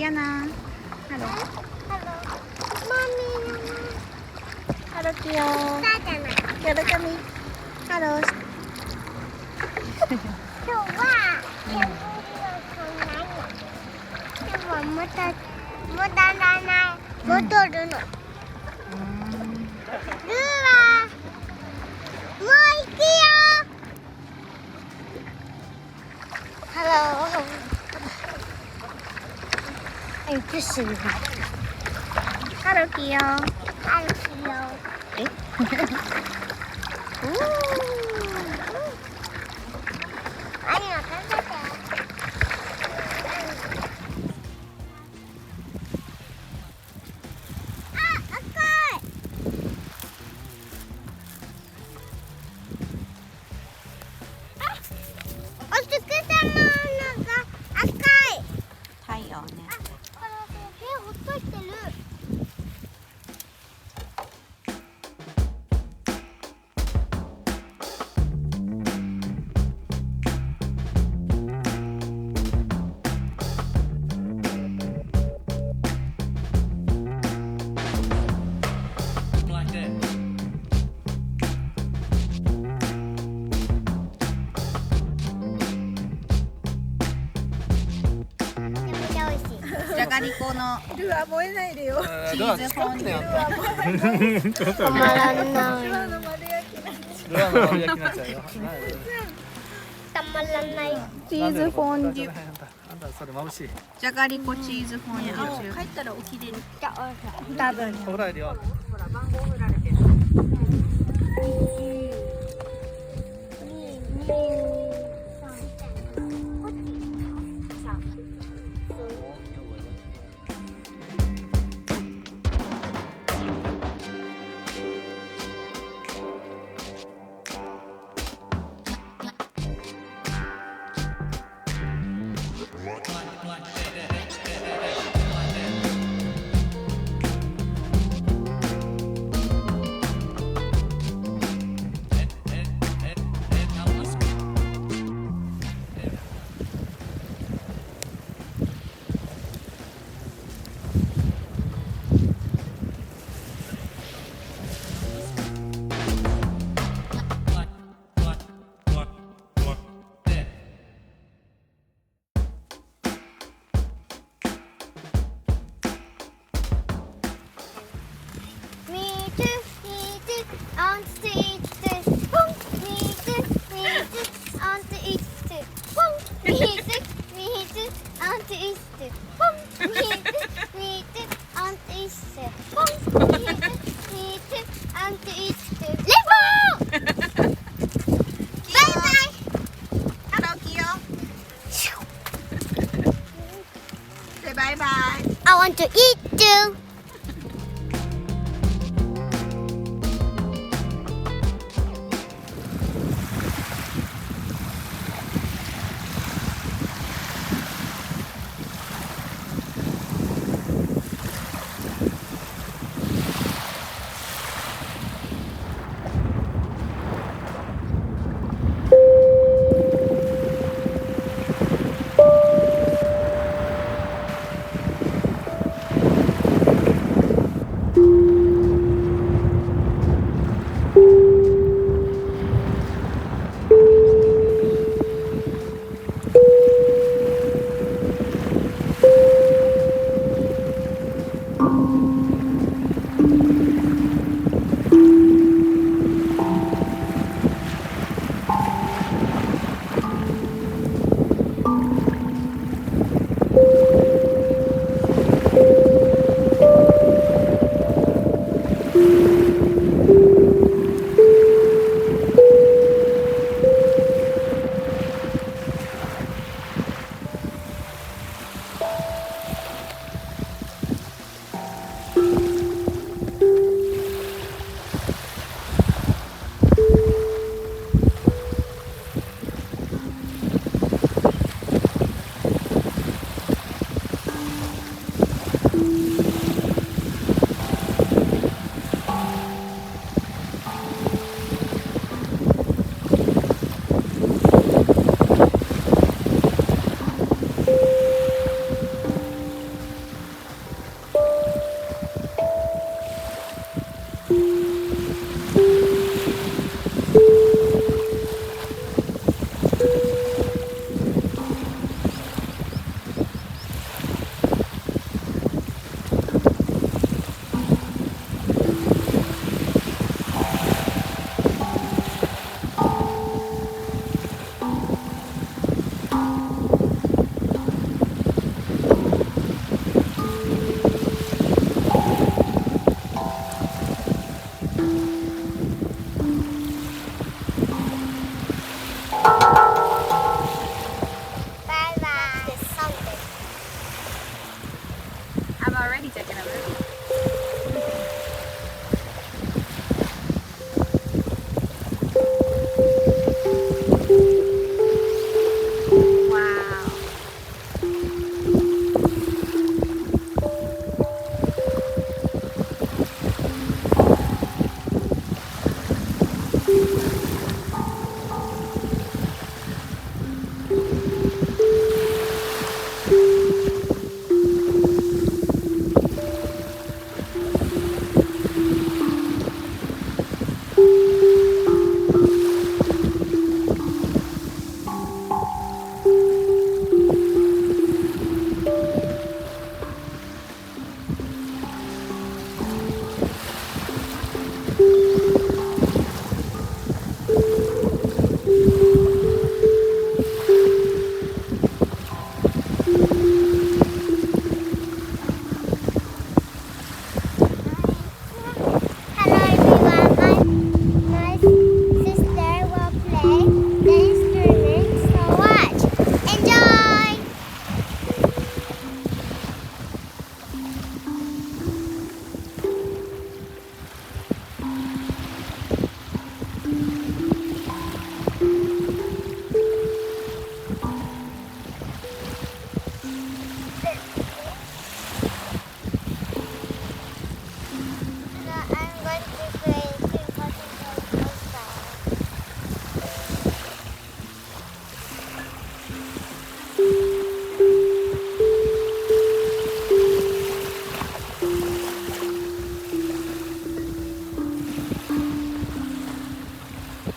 Diana. Hello. Hello. Mommy. Hello, Kyo. Hello, kami. Hello. 今日は煙をそんなに。でも無駄なないボトルの。ルーはもう行くよ。Hello. I'm pushing you. Hello, Kyo. Hello, Kyo. 何を食べて。あ、赤い。あ、お月様のが赤い。太陽ね。あ、これ手ほっといてる。じゃがりこのルアー燃えないでよ。チーズフォンデュ。止まらない。ルアーの丸焼きなんです。ルアーの丸焼きになっちゃうよ。たまらない。チーズフォンデュ。あんたそれ眩しい。じゃがりこチーズフォンデュ。帰ったら起きれる。じゃあ、多分。ほらいるよ。バイバイ。I want to eat too. バイ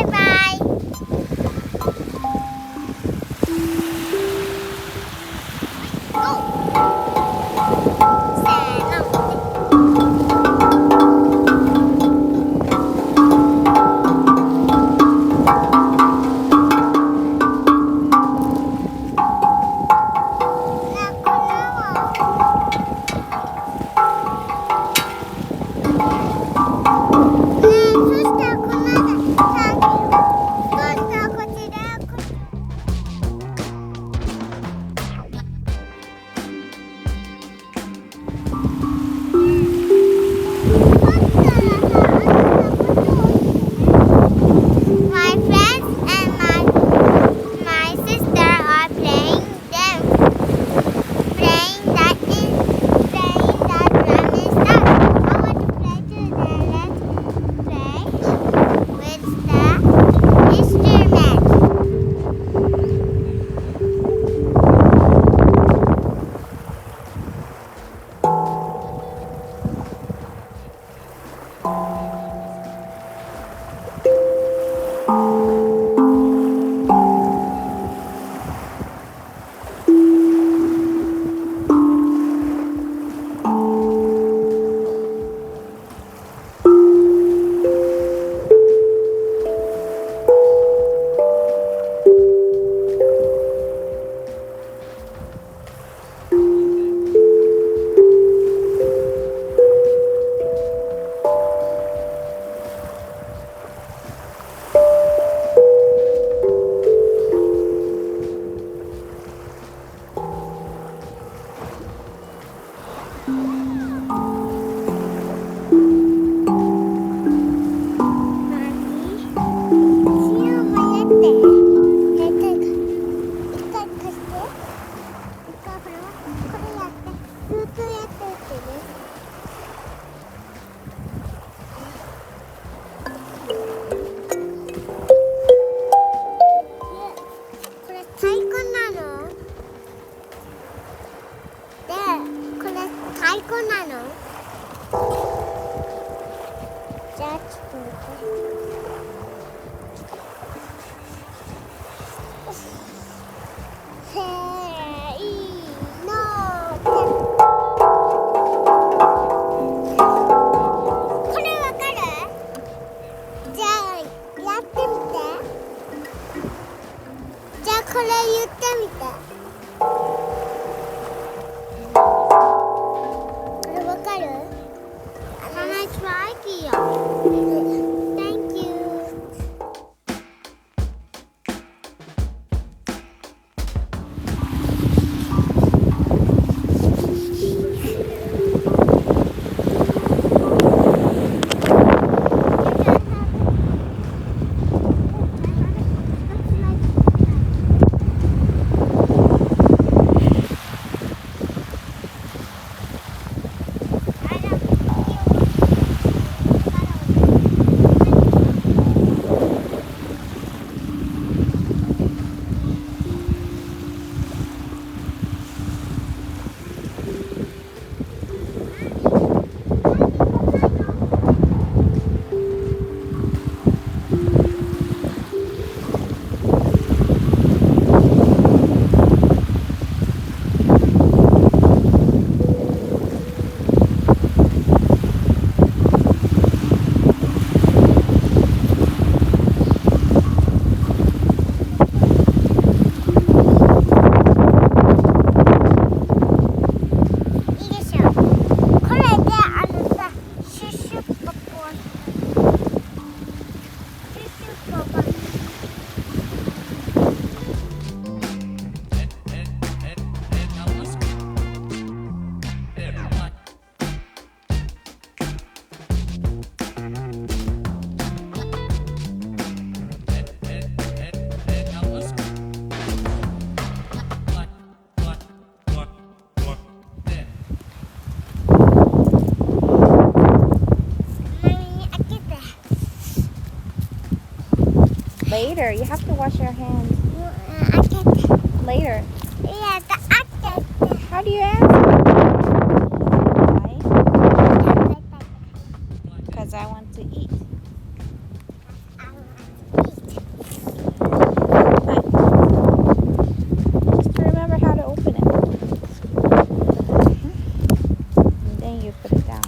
バイ。これ言ってみて。これわかる？Can I try? Thank you. Later. You have to wash your hands. Later. Yeah, the actor. How do you answer? Why? Because I want to eat. Just remember how to open it. And then you put it down.